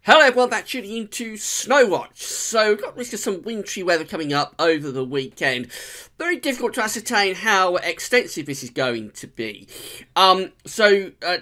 Hello everyone, back tuning into Snowwatch. So we've got risk of some wintry weather coming up over the weekend. Very difficult to ascertain how extensive this is going to be.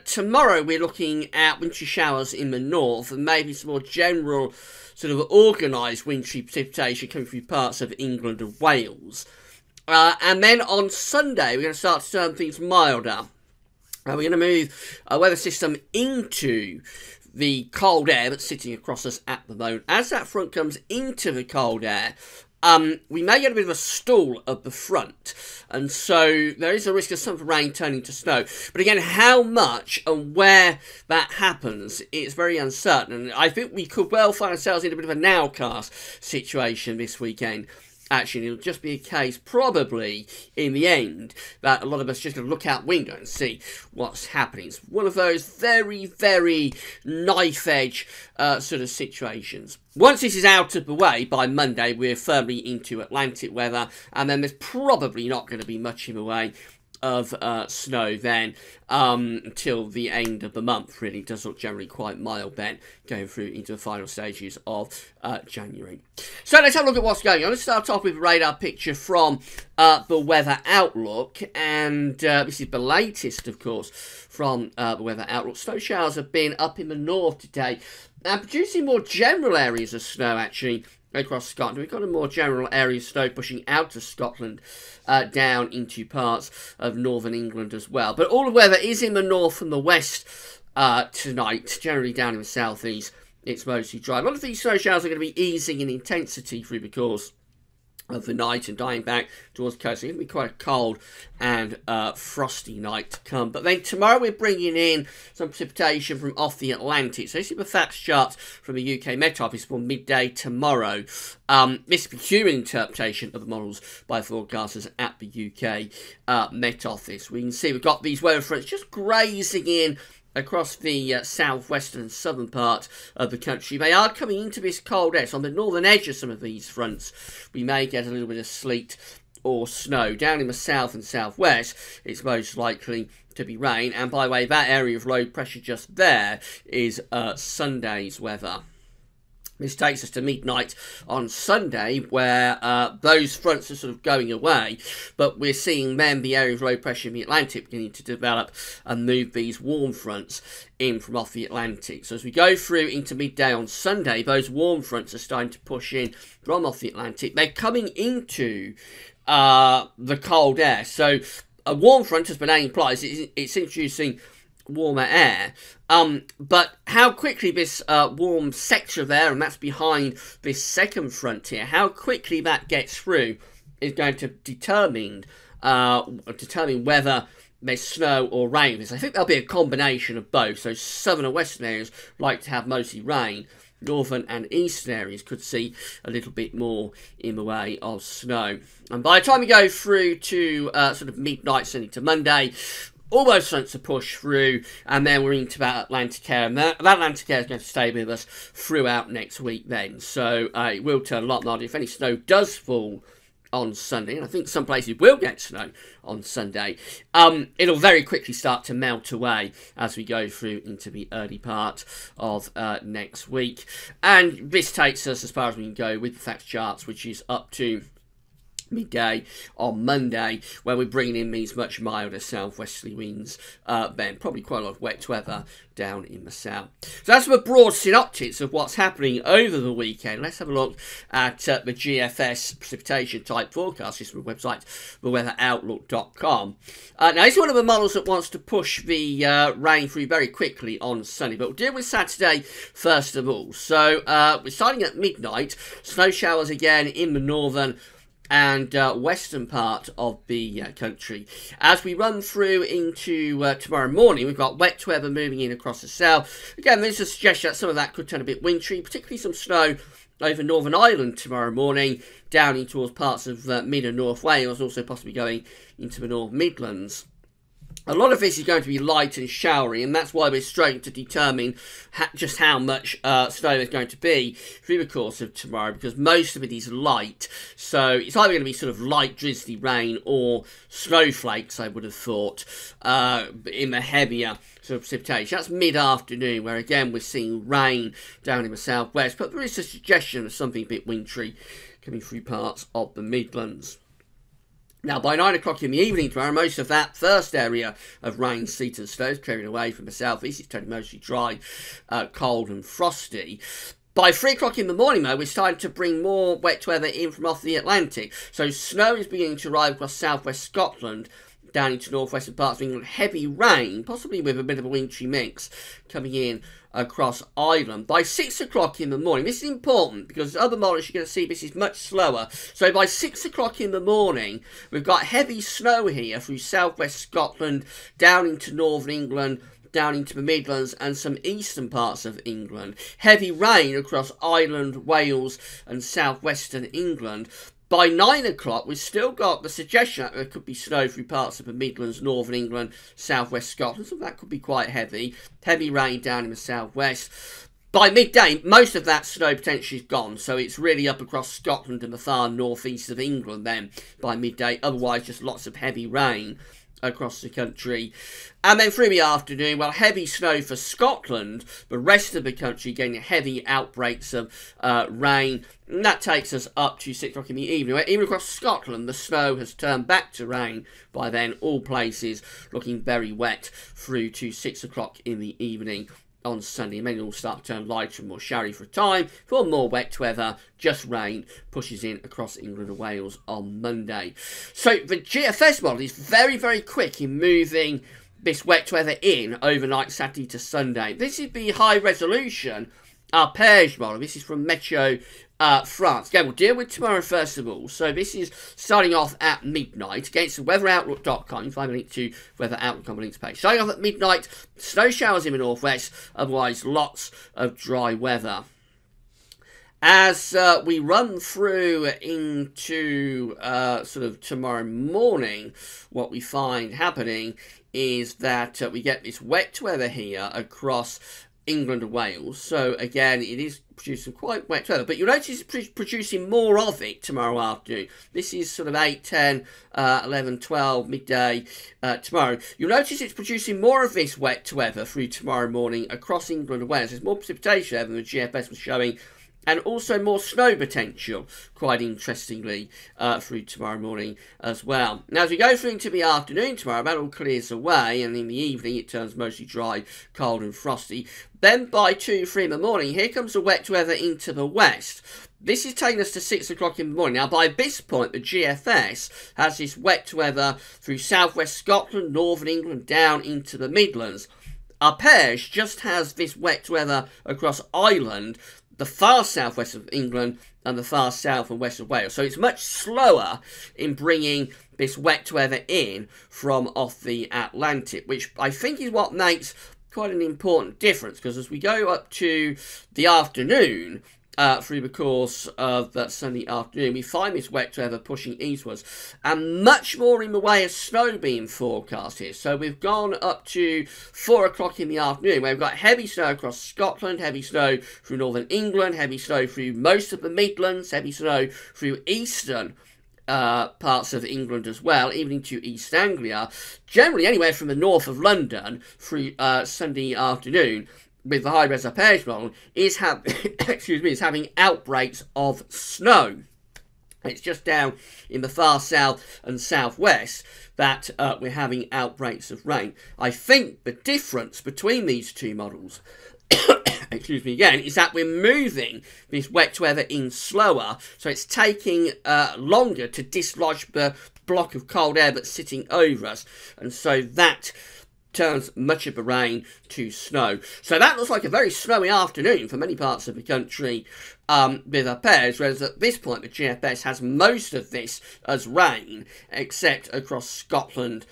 Tomorrow we're looking at wintry showers in the north and maybe some more general sort of organised wintry precipitation coming through parts of England and Wales. And then on Sunday we're going to start to turn things milder. We're going to move a weather system into the cold air that's sitting across us at the moment. As that front comes into the cold air, we may get a bit of a stall at the front, and so there is a risk of some rain turning to snow. But again, how much and where that happens, it's very uncertain, and I think we could well find ourselves in a bit of a nowcast situation this weekend. Actually, it'll just be a case, probably, in the end, that a lot of us just going to look out window and see what's happening. It's one of those very, very knife-edge sort of situations. Once this is out of the way, by Monday, we're firmly into Atlantic weather, and then there's probably not going to be much in the way of snow then until the end of the month. Really, it does look generally quite mild then, going through into the final stages of January. So let's have a look at what's going on. Let's start off with a radar picture from the Weather Outlook, and this is the latest, of course, from the Weather Outlook. Snow showers have been up in the north today and producing more general areas of snow, actually, across Scotland. We've got a more general area of snow pushing out of Scotland down into parts of northern England as well. But all the weather is in the north and the west tonight, generally down in the southeast. It's mostly dry. A lot of these snow showers are going to be easing in intensity through the course of the night and dying back towards the coast. So it's going to be quite a cold and frosty night to come. But then tomorrow we're bringing in some precipitation from off the Atlantic. So this is the facts chart from the UK Met Office for midday tomorrow. This is the human interpretation of the models by forecasters at the UK Met Office. We can see we've got these weather fronts just grazing in across the southwestern and southern part of the country. They are coming into this cold air. So on the northern edge of some of these fronts, we may get a little bit of sleet or snow. Down in the south and southwest, it's most likely to be rain. And by the way, that area of low pressure just there is Sunday's weather. This takes us to midnight on Sunday, where those fronts are sort of going away, but we're seeing then the area of low pressure in the Atlantic beginning to develop and move these warm fronts in from off the Atlantic. So as we go through into midday on Sunday, those warm fronts are starting to push in from off the Atlantic. They're coming into the cold air. So a warm front, as the name implies, it's introducing warmer air, but how quickly this warm sector of air, and that's behind this second front here, how quickly that gets through is going to determine whether there's snow or rain. I think there'll be a combination of both. So southern and western areas like to have mostly rain. Northern and eastern areas could see a little bit more in the way of snow. And by the time we go through to sort of midnight, certainly to Monday, all those fronts are pushed through, and then we're into that Atlantic air, and that Atlantic air is going to stay with us throughout next week then. So it will turn a lot milder. If any snow does fall on Sunday, and I think some places will get snow on Sunday, it'll very quickly start to melt away as we go through into the early part of next week. And this takes us as far as we can go with the facts charts, which is up to midday on Monday, where we're bringing in these much milder southwesterly winds, then probably quite a lot of wet weather down in the south. So that's the broad synoptics of what's happening over the weekend. Let's have a look at the GFS precipitation type forecast. This is from the website, theweatheroutlook.com. Now, this is one of the models that wants to push the rain through very quickly on Sunday, but we'll deal with Saturday first of all. So we're starting at midnight. Snow showers again in the northern and western part of the country. As we run through into tomorrow morning, we've got wet weather moving in across the south. Again, there's a suggestion that some of that could turn a bit wintry, particularly some snow over Northern Ireland tomorrow morning, down in towards parts of mid and North Wales, also possibly going into the North Midlands. A lot of this is going to be light and showery, and that's why we're struggling to determine just how much snow there's going to be through the course of tomorrow, because most of it is light. So it's either going to be sort of light drizzly rain or snowflakes, I would have thought, in the heavier sort of precipitation. That's mid-afternoon, where again we're seeing rain down in the southwest, but there is a suggestion of something a bit wintry coming through parts of the Midlands. Now, by 9 o'clock in the evening tomorrow, most of that first area of rain, sleet and snow is clearing away from the southeast. It's turning mostly dry, cold and frosty. By 3 o'clock in the morning, though, we're starting to bring more wet weather in from off the Atlantic. So snow is beginning to arrive across southwest Scotland, down into northwestern parts of England. Heavy rain, possibly with a bit of a wintry mix, coming in across Ireland. By 6 o'clock in the morning, this is important because other models you're going to see this is much slower. So by 6 o'clock in the morning, we've got heavy snow here through southwest Scotland, down into northern England, down into the Midlands and some eastern parts of England. Heavy rain across Ireland, Wales and southwestern England. By 9 o'clock, we've still got the suggestion that there could be snow through parts of the Midlands, northern England, southwest Scotland, so that could be quite heavy. Heavy rain down in the southwest. By midday, most of that snow potentially is gone, so it's really up across Scotland and the far northeast of England then by midday. Otherwise, just lots of heavy rain across the country. And then through the afternoon, well, heavy snow for Scotland, the rest of the country getting heavy outbreaks of rain, and that takes us up to 6 o'clock in the evening, where even across Scotland the snow has turned back to rain by then, all places looking very wet through to 6 o'clock in the evening on Sunday, and then it will start to turn lighter and more showery for a time, for more wet weather. Just rain pushes in across England and Wales on Monday. So the GFS model is very, very quick in moving this wet weather in overnight Saturday to Sunday. This is the high resolution Arpège model. This is from Meteo France. Again, we'll deal with tomorrow first of all. So this is starting off at midnight against the weatheroutlook.com. You can find a link to Weather Outlook on the links page. Starting off at midnight, snow showers in the northwest, otherwise lots of dry weather. As we run through into sort of tomorrow morning, what we find happening is that we get this wet weather here across England and Wales. So again, it is producing quite wet weather, but you'll notice it's producing more of it tomorrow afternoon. This is sort of 8, 10, 11, 12, midday tomorrow. You'll notice it's producing more of this wet weather through tomorrow morning across England and Wales. There's more precipitation there than the GFS was showing, and also more snow potential, quite interestingly, through tomorrow morning as well. Now, as we go through into the afternoon tomorrow, that all clears away, and in the evening it turns mostly dry, cold and frosty. Then by 2, 3 in the morning, here comes the wet weather into the west. This is taking us to 6 o'clock in the morning. Now, by this point, the GFS has this wet weather through southwest Scotland, northern England, down into the Midlands. Arpège just has this wet weather across Ireland, the far southwest of England and the far south and west of Wales. So it's much slower in bringing this wet weather in from off the Atlantic, which I think is what makes quite an important difference, because as we go up to the afternoon, through the course of that Sunday afternoon, we find this wet weather pushing eastwards, and much more in the way of snow being forecast here. So we've gone up to 4 o'clock in the afternoon, where we've got heavy snow across Scotland, heavy snow through northern England, heavy snow through most of the Midlands, heavy snow through eastern parts of England as well, even into East Anglia, generally anywhere from the north of London through Sunday afternoon, with the high-res Arpège model, is having outbreaks of snow. It's just down in the far south and southwest that we're having outbreaks of rain. I think the difference between these two models is that we're moving this wet weather in slower, so it's taking longer to dislodge the block of cold air that's sitting over us, and so that turns much of the rain to snow. So that looks like a very snowy afternoon for many parts of the country with Arpège, whereas at this point the GFS has most of this as rain, except across Scotland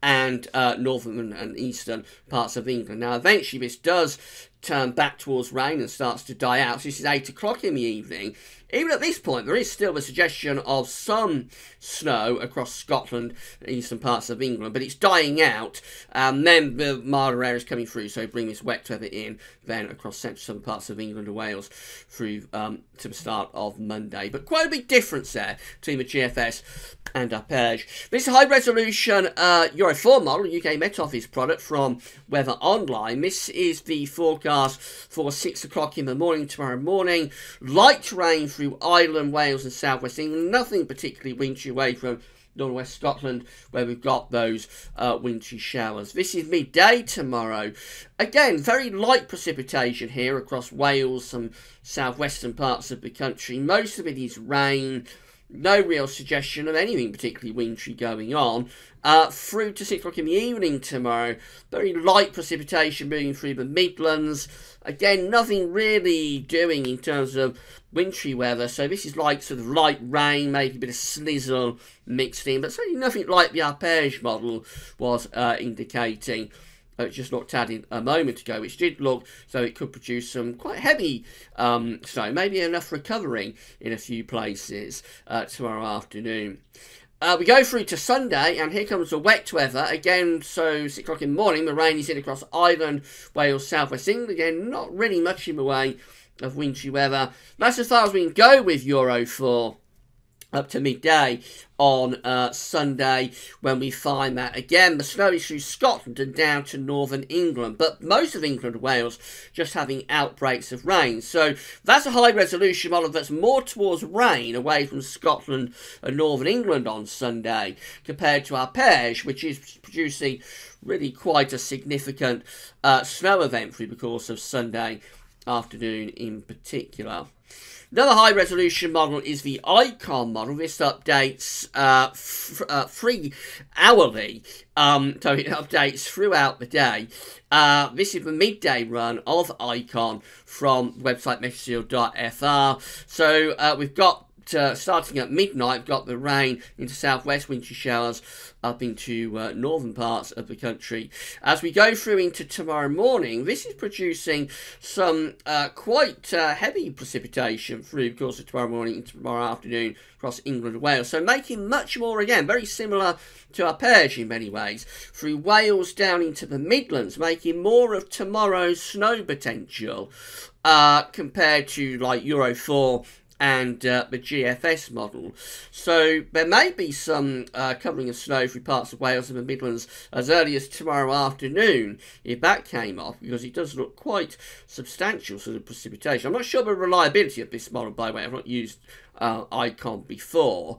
and northern and eastern parts of England. Now, eventually this does turn back towards rain and starts to die out. So this is 8 o'clock in the evening. Even at this point, there is still a suggestion of some snow across Scotland and eastern parts of England, but it's dying out, and then the milder areas coming through, so bring this wet weather in, then across central southern parts of England and Wales through to the start of Monday. But quite a big difference there between the GFS and Arpege. This is a high-resolution Euro 4 model, UK Met Office product from Weather Online. This is the forecast for 6 o'clock in the morning tomorrow morning. Light rain through Ireland, Wales and South West England. Nothing particularly wintry away from northwest Scotland, where we've got those wintry showers. This is midday tomorrow. Again, very light precipitation here across Wales, some southwestern parts of the country. Most of it is rain. No real suggestion of anything particularly wintry going on. Through to 6 o'clock in the evening tomorrow, very light precipitation moving through the Midlands. Again, nothing really doing in terms of wintry weather, so this is like sort of light rain, maybe a bit of slizzle mixed in, but certainly nothing like the Arpege model was indicating. Just looked at it a moment ago, which did look so it could produce some quite heavy snow, maybe enough for covering in a few places tomorrow afternoon. We go through to Sunday, and here comes the wet weather again. So 6 o'clock in the morning, the rain is in across Ireland, Wales, South West England. Again, not really much in the way of wintry weather. That's as far as we can go with Euro 4 up to midday on Sunday, when we find that again the snow is through Scotland and down to northern England, but most of England and Wales just having outbreaks of rain. So that's a high resolution model that's more towards rain away from Scotland and northern England on Sunday, compared to Arpege, which is producing really quite a significant snow event through the course of Sunday afternoon in particular. Another high-resolution model is the Icon model. This updates 3 hourly, so it updates throughout the day. This is the midday run of Icon from website meteoshield.fr. So we've got starting at midnight, we've got the rain into southwest, wintry showers up into northern parts of the country. As we go through into tomorrow morning, this is producing some quite heavy precipitation through the course of tomorrow morning and tomorrow afternoon across England and Wales. So making much more, again, very similar to Arpege in many ways, through Wales down into the Midlands, making more of tomorrow's snow potential compared to like Euro 4 and the GFS model. So there may be some covering of snow through parts of Wales and the Midlands as early as tomorrow afternoon, if that came off, because it does look quite substantial sort of precipitation. I'm not sure the reliability of this model, by the way. I've not used Icon before.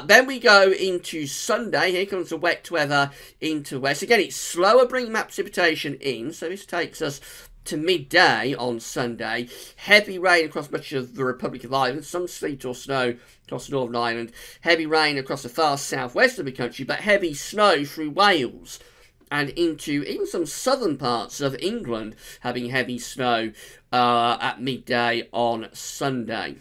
Then we go into Sunday. Here comes the wet weather into west. Again, it's slower bringing that precipitation in, so this takes us to midday on Sunday. Heavy rain across much of the Republic of Ireland, some sleet or snow across Northern Ireland, heavy rain across the far southwest of the country, but heavy snow through Wales and into even some southern parts of England, having heavy snow at midday on Sunday.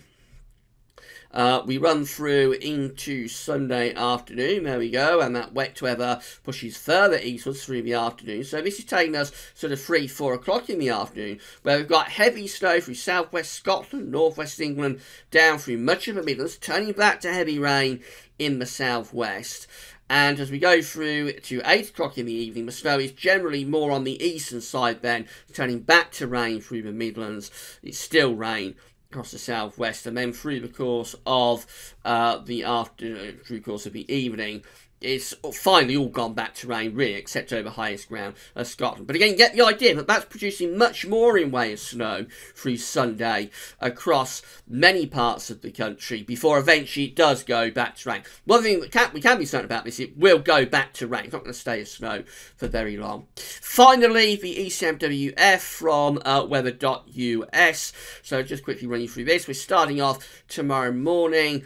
We run through into Sunday afternoon, there we go, and that wet weather pushes further eastwards through the afternoon. So this is taking us sort of 3-4 o'clock in the afternoon, where we've got heavy snow through southwest Scotland, northwest England, down through much of the Midlands, turning back to heavy rain in the southwest. And as we go through to 8 o'clock in the evening, the snow is generally more on the eastern side then, turning back to rain through the Midlands. It's still rain across the southwest, and then through the course of the afternoon, through the course of the evening, it's finally all gone back to rain, really, except over highest ground of Scotland. But again, you get the idea that that's producing much more in way of snow through Sunday across many parts of the country before eventually it does go back to rain. One thing that we can be certain about this, it will go back to rain. It's not going to stay as snow for very long. Finally, the ECMWF from weather.us. So just quickly running through this. We're starting off tomorrow morning.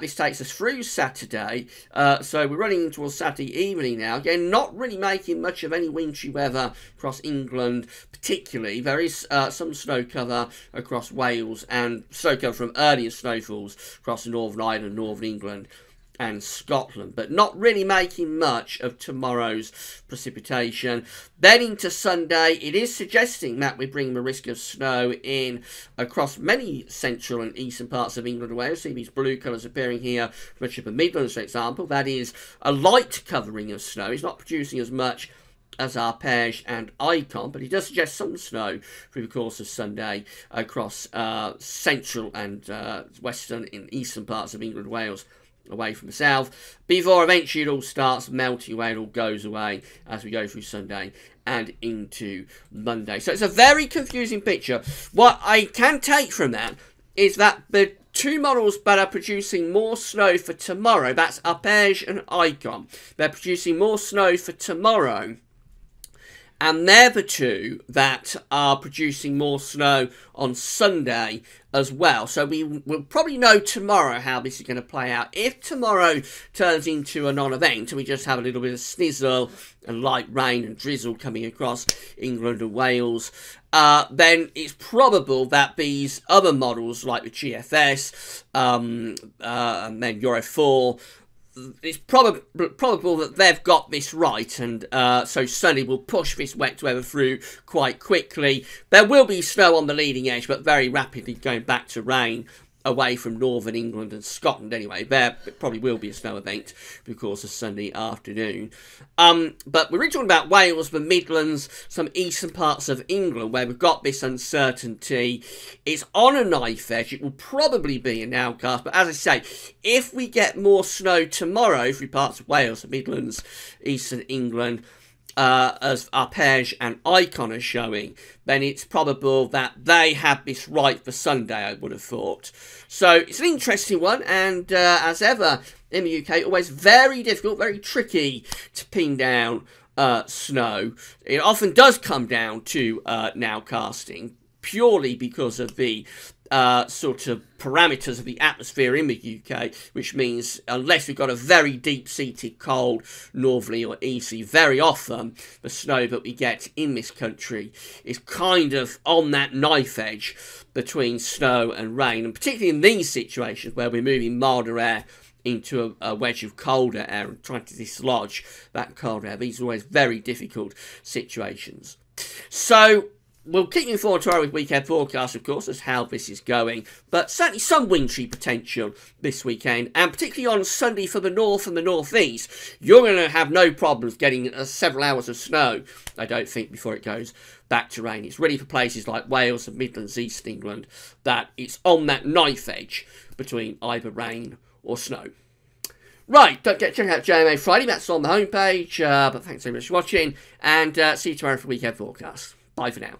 This takes us through Saturday, so we're running towards Saturday evening now. Again, not really making much of any wintry weather across England particularly. There is some snow cover across Wales and snow cover from earlier snowfalls across Northern Ireland, Northern England and Scotland, but not really making much of tomorrow's precipitation. Then into Sunday, it is suggesting that we're bringing a risk of snow in across many central and eastern parts of England and Wales. See these blue colours appearing here from the Chipper Midlands, for example. That is a light covering of snow. It's not producing as much as Arpège and Icon, but it does suggest some snow through the course of Sunday across central and western and eastern parts of England and Wales, away from the south, before eventually it all starts melting away, it all goes away as we go through Sunday and into Monday. So it's a very confusing picture. What I can take from that is that the two models that are producing more snow for tomorrow, that's Arpège and Icon, they're producing more snow for tomorrow, and they're the two that are producing more snow on Sunday as well. So we will probably know tomorrow how this is going to play out. If tomorrow turns into a non-event and we just have a little bit of snizzle and light rain and drizzle coming across England and Wales, then it's probable that these other models like the GFS and then Euro 4, it's probable that they've got this right, and so Sunday will push this wet weather through quite quickly. There will be snow on the leading edge, but very rapidly going back to rain away from northern England and Scotland anyway. There probably will be a snow event because of Sunday afternoon. But we're really talking about Wales, the Midlands, some eastern parts of England where we've got this uncertainty. It's on a knife edge. It will probably be a nowcast. But as I say, if we get more snow tomorrow through parts of Wales, the Midlands, eastern England, as Arpège and Icon are showing, then it's probable that they have this right for Sunday, I would have thought. So it's an interesting one, and as ever in the UK, always very difficult, very tricky to pin down snow. It often does come down to nowcasting, purely because of the sort of parameters of the atmosphere in the UK, which means unless we've got a very deep-seated cold, northerly or easterly, very often the snow that we get in this country is kind of on that knife edge between snow and rain, and particularly in these situations where we're moving milder air into a wedge of colder air and trying to dislodge that cold air. These are always very difficult situations. So we'll keep you informed tomorrow with weekend forecast, of course, as how this is going. But certainly some wintry potential this weekend, and particularly on Sunday for the north and the northeast. You're going to have no problems getting several hours of snow, I don't think, before it goes back to rain. It's really for places like Wales and Midlands, East England, that it's on that knife edge between either rain or snow. Right, don't forget to check out JMA Friday, that's on the homepage. But thanks so much for watching, and see you tomorrow for weekend forecast. Bye for now.